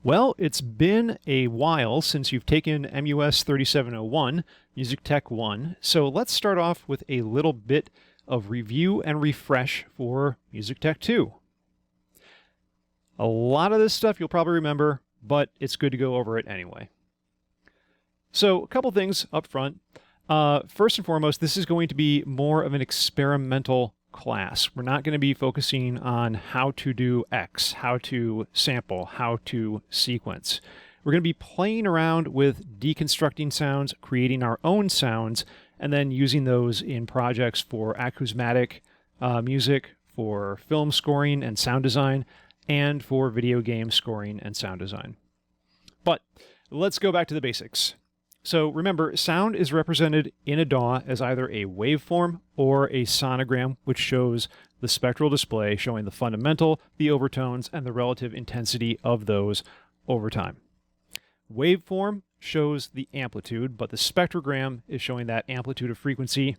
Well, it's been a while since you've taken MUS 3701, Music Tech 1, so let's start off with a little bit of review and refresh for Music Tech 2. A lot of this stuff you'll probably remember, but it's good to go over it anyway. So, a couple things up front. First and foremost, this is going to be more of an experimental class. We're not going to be focusing on how to do X, how to sample, how to sequence. We're going to be playing around with deconstructing sounds, creating our own sounds, and then using those in projects for acousmatic music, for film scoring and sound design, and for video game scoring and sound design. But let's go back to the basics. So remember, sound is represented in a DAW as either a waveform or a sonogram, which shows the spectral display showing the fundamental, the overtones, and the relative intensity of those over time. Waveform shows the amplitude, but the spectrogram is showing that amplitude of frequency,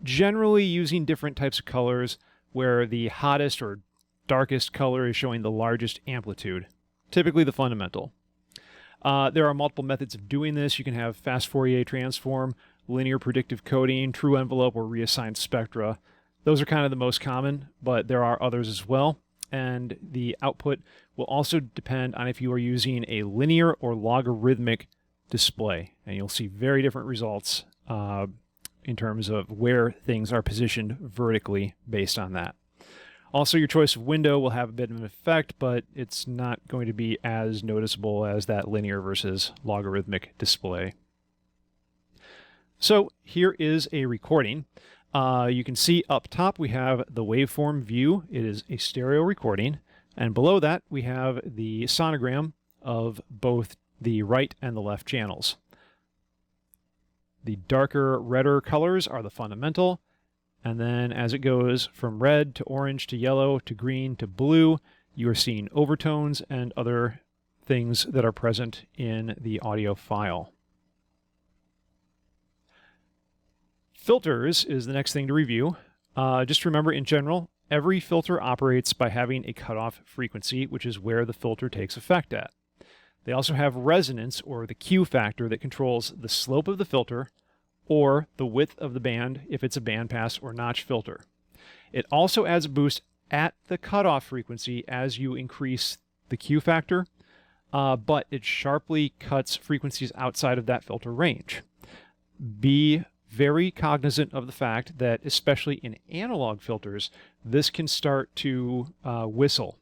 generally using different types of colors, where the hottest or darkest color is showing the largest amplitude, typically the fundamental. There are multiple methods of doing this. You can have fast Fourier transform, linear predictive coding, true envelope, or reassigned spectra. Those are kind of the most common, but there are others as well. And the output will also depend on if you are using a linear or logarithmic display. And you'll see very different results in terms of where things are positioned vertically based on that. Also, your choice of window will have a bit of an effect, but it's not going to be as noticeable as that linear versus logarithmic display. So here is a recording. You can see up top we have the waveform view. It is a stereo recording. And below that we have the sonogram of both the right and the left channels. The darker, redder colors are the fundamental. And then as it goes from red to orange to yellow to green to blue, you are seeing overtones and other things that are present in the audio file. Filters is the next thing to review. Just remember, in general, every filter operates by having a cutoff frequency, which is where the filter takes effect at. They also have resonance, or the Q factor, that controls the slope of the filter, or the width of the band if it's a bandpass or notch filter. It also adds a boost at the cutoff frequency as you increase the Q factor, but it sharply cuts frequencies outside of that filter range. Be very cognizant of the fact that, especially in analog filters, this can start to whistle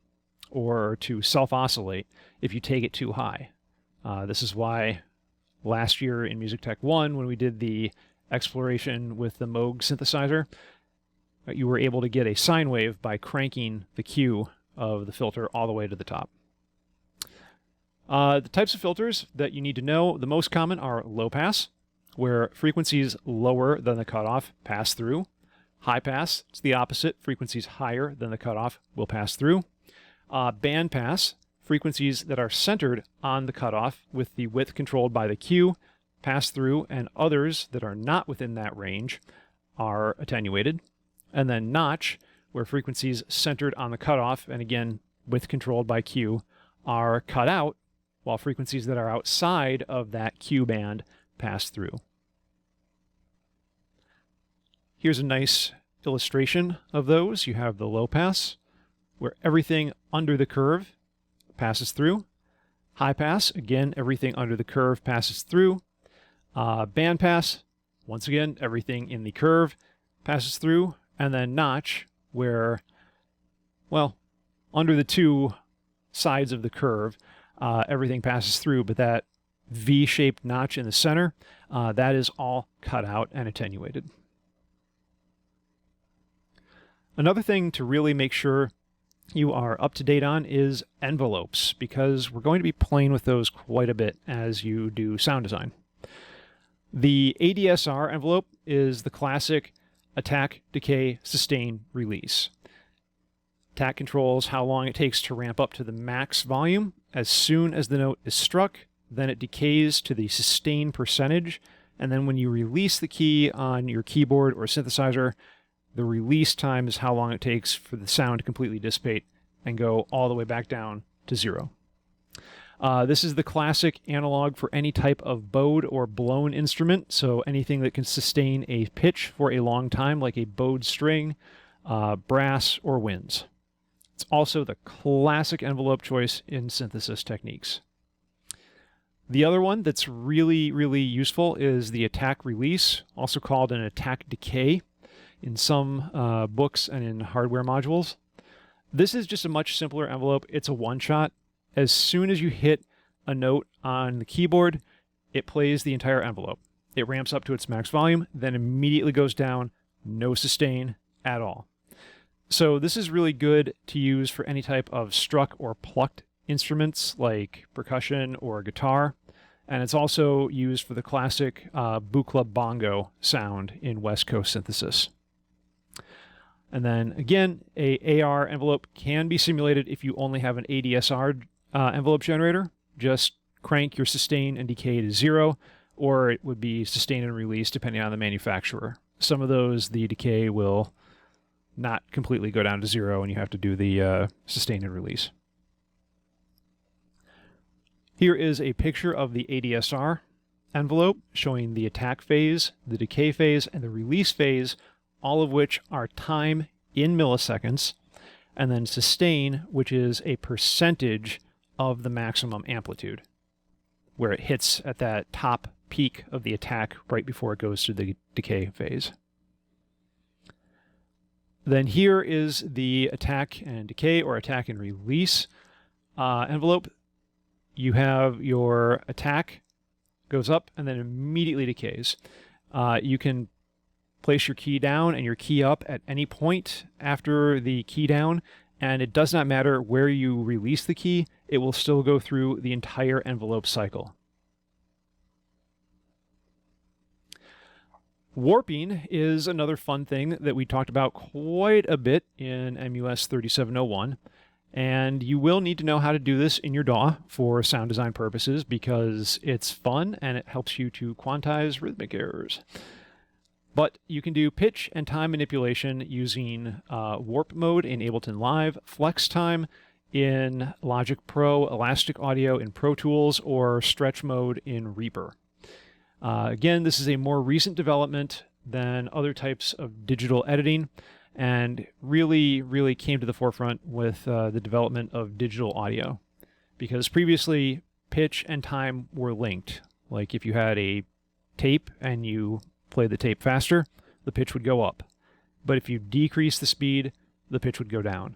or to self-oscillate if you take it too high. This is why last year in Music Tech 1, when we did the exploration with the Moog synthesizer, you were able to get a sine wave by cranking the Q of the filter all the way to the top. The types of filters that you need to know, the most common are low pass, where frequencies lower than the cutoff pass through. High pass, it's the opposite. Frequencies higher than the cutoff will pass through. Band pass, frequencies that are centered on the cutoff with the width controlled by the Q pass through, and others that are not within that range are attenuated. And then notch, where frequencies centered on the cutoff, and again, width controlled by Q, are cut out, while frequencies that are outside of that Q band pass through. Here's a nice illustration of those. You have the low pass, where everything under the curve passes through. High pass, again, everything under the curve passes through. Band pass, once again, everything in the curve passes through. And then notch, where, well, under the two sides of the curve, everything passes through, but that V-shaped notch in the center, that is all cut out and attenuated. Another thing to really make sure you are up to date on is envelopes, because we're going to be playing with those quite a bit as you do sound design. The ADSR envelope is the classic attack, decay, sustain, release. Attack controls how long it takes to ramp up to the max volume. As soon as the note is struck, then it decays to the sustain percentage, and then when you release the key on your keyboard or synthesizer, the release time is how long it takes for the sound to completely dissipate and go all the way back down to zero. This is the classic analog for any type of bowed or blown instrument, so anything that can sustain a pitch for a long time, like a bowed string, brass, or winds. It's also the classic envelope choice in synthesis techniques. The other one that's really, really useful is the attack release, also called an attack decay in some books and in hardware modules. This is just a much simpler envelope. It's a one-shot. As soon as you hit a note on the keyboard, it plays the entire envelope. It ramps up to its max volume, then immediately goes down, no sustain at all. So this is really good to use for any type of struck or plucked instruments like percussion or guitar. And it's also used for the classic buchla bongo sound in West Coast synthesis. And then again, a AR envelope can be simulated if you only have an ADSR envelope generator. Just crank your sustain and decay to 0, or it would be sustain and release depending on the manufacturer. Some of those, the decay will not completely go down to 0, and you have to do the sustain and release. Here is a picture of the ADSR envelope showing the attack phase, the decay phase, and the release phase, all of which are time in milliseconds, and then sustain, which is a percentage of the maximum amplitude, where it hits at that top peak of the attack right before it goes to the decay phase. Then here is the attack and decay, or attack and release envelope. You have your attack goes up and then immediately decays. You can place your key down and your key up at any point after the key down, and it does not matter where you release the key, it will still go through the entire envelope cycle. Warping is another fun thing that we talked about quite a bit in MUS 3701. And you will need to know how to do this in your DAW for sound design purposes because it's fun and it helps you to quantize rhythmic errors. But you can do pitch and time manipulation using warp mode in Ableton Live, flex time in Logic Pro, Elastic Audio in Pro Tools, or stretch mode in Reaper. Again, this is a more recent development than other types of digital editing, and really came to the forefront with the development of digital audio. Because previously, pitch and time were linked. Like if you had a tape and you played the tape faster, the pitch would go up. But if you decrease the speed, the pitch would go down.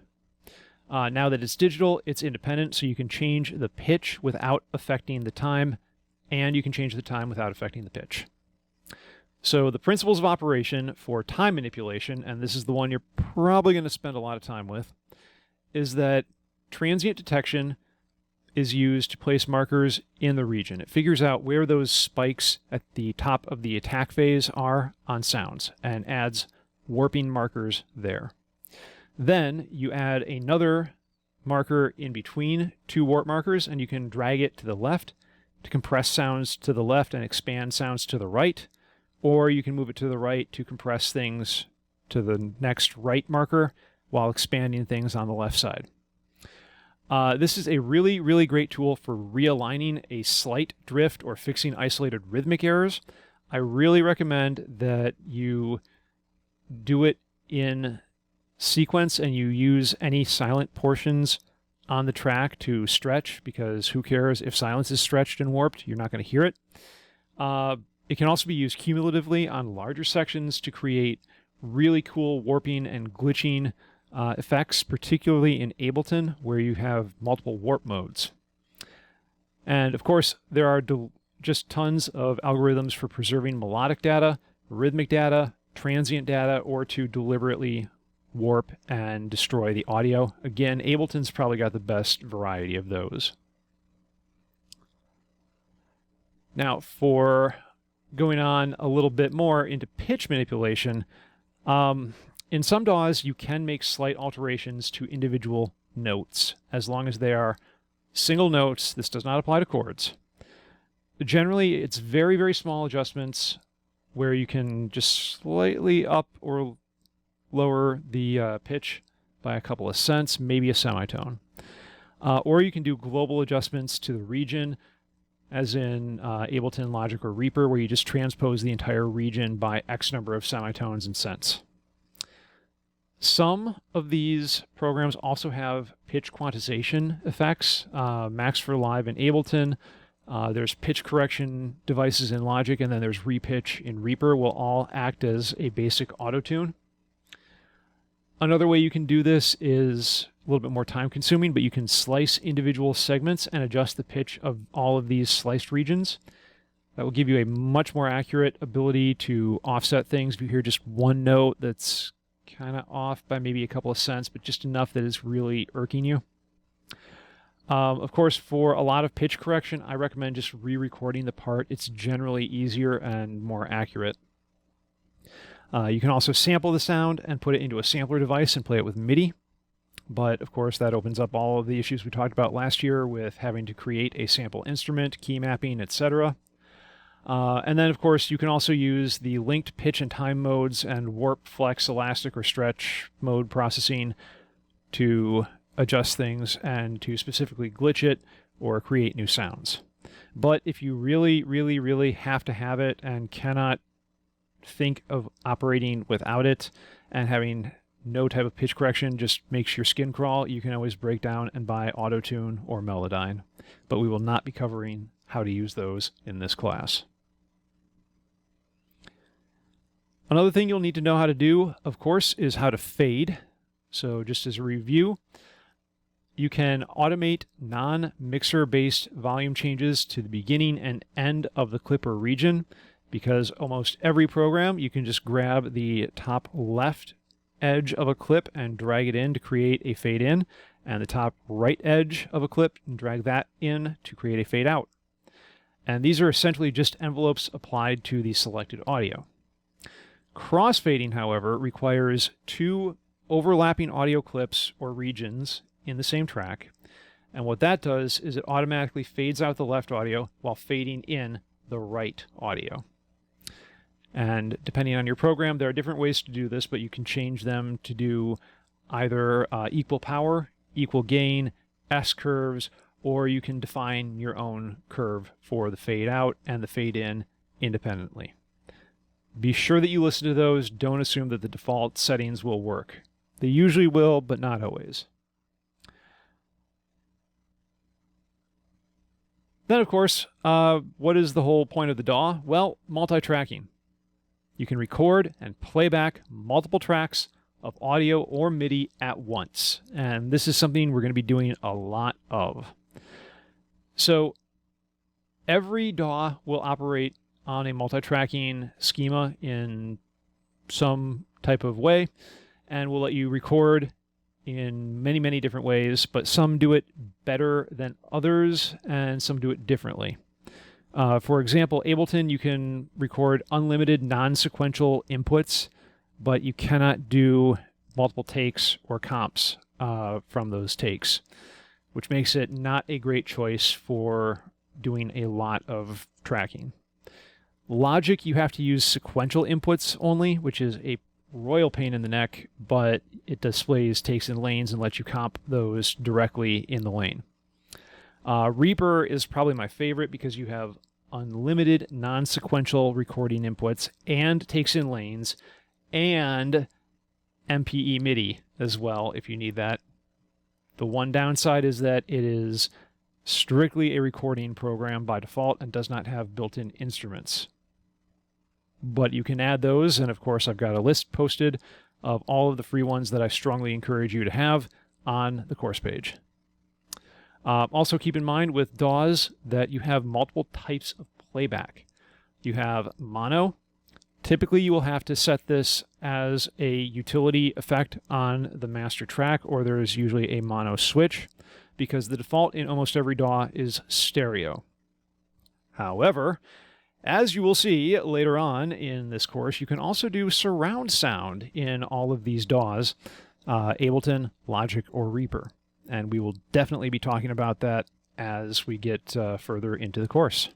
Now that it's digital, it's independent, so you can change the pitch without affecting the time, and you can change the time without affecting the pitch. So the principles of operation for time manipulation, and this is the one you're probably going to spend a lot of time with, is that transient detection is used to place markers in the region. It figures out where those spikes at the top of the attack phase are on sounds and adds warping markers there. Then you add another marker in between two warp markers, and you can drag it to the left to compress sounds to the left and expand sounds to the right. Or you can move it to the right to compress things to the next right marker while expanding things on the left side. This is a really great tool for realigning a slight drift or fixing isolated rhythmic errors. I really recommend that you do it in sequence and you use any silent portions on the track to stretch, because who cares if silence is stretched and warped? You're not going to hear it. It can also be used cumulatively on larger sections to create really cool warping and glitching effects, particularly in Ableton, where you have multiple warp modes. And of course, there are just tons of algorithms for preserving melodic data, rhythmic data, transient data, or to deliberately warp and destroy the audio. Again, Ableton's probably got the best variety of those. Now, for going on a little bit more into pitch manipulation, in some DAWs you can make slight alterations to individual notes as long as they are single notes. This does not apply to chords. Generally, it's very small adjustments where you can just slightly up or lower the pitch by a couple of cents, maybe a semitone. Or you can do global adjustments to the region, as in Ableton, Logic, or Reaper, where you just transpose the entire region by X number of semitones and cents. Some of these programs also have pitch quantization effects, Max for Live in Ableton. There's pitch correction devices in Logic, and then there's repitch in Reaper, will all act as a basic auto-tune. Another way you can do this is a little bit more time consuming, but you can slice individual segments and adjust the pitch of all of these sliced regions. That will give you a much more accurate ability to offset things. If you hear just one note that's kind of off by maybe a couple of cents, but just enough that it's really irking you. Of course, for a lot of pitch correction, I recommend just re-recording the part. It's generally easier and more accurate. You can also sample the sound and put it into a sampler device and play it with MIDI. But of course, that opens up all of the issues we talked about last year with having to create a sample instrument, key mapping, etc. And then, of course, you can also use the linked pitch and time modes and warp, flex, elastic, or stretch mode processing to adjust things and to specifically glitch it or create new sounds. But if you really, really, really have to have it and cannot think of operating without it, and having no type of pitch correction just makes your skin crawl, you can always break down and buy Auto-Tune or Melodyne. But we will not be covering how to use those in this class. Another thing you'll need to know how to do, of course, is how to fade. So just as a review, you can automate non-mixer based volume changes to the beginning and end of the clip or region, because almost every program you can just grab the top left edge of a clip and drag it in to create a fade in, and the top right edge of a clip and drag that in to create a fade out. And these are essentially just envelopes applied to the selected audio. Crossfading, however, requires two overlapping audio clips or regions in the same track, and what that does is it automatically fades out the left audio while fading in the right audio. And depending on your program, there are different ways to do this, but you can change them to do either equal power, equal gain, S-curves, or you can define your own curve for the fade out and the fade in independently. Be sure that you listen to those. Don't assume that the default settings will work. They usually will, but not always. Then, of course, what is the whole point of the DAW? Well, multi-tracking. You can record and play back multiple tracks of audio or MIDI at once. And this is something we're going to be doing a lot of. So every DAW will operate on a multi-tracking schema in some type of way, and will let you record in many, many different ways, but some do it better than others, and some do it differently. For example, Ableton, you can record unlimited non-sequential inputs, but you cannot do multiple takes or comps from those takes, which makes it not a great choice for doing a lot of tracking. Logic, you have to use sequential inputs only, which is a royal pain in the neck, but it displays takes and lanes and lets you comp those directly in the lane. Reaper is probably my favorite because you have unlimited non-sequential recording inputs and takes in lanes and MPE MIDI as well if you need that. The one downside is that it is strictly a recording program by default and does not have built-in instruments. But you can add those, and of course I've got a list posted of all of the free ones that I strongly encourage you to have on the course page. Also keep in mind with DAWs that you have multiple types of playback. You have mono. Typically you will have to set this as a utility effect on the master track, or there is usually a mono switch, because the default in almost every DAW is stereo. However, as you will see later on in this course, you can also do surround sound in all of these DAWs, Ableton, Logic, or Reaper. And we will definitely be talking about that as we get further into the course.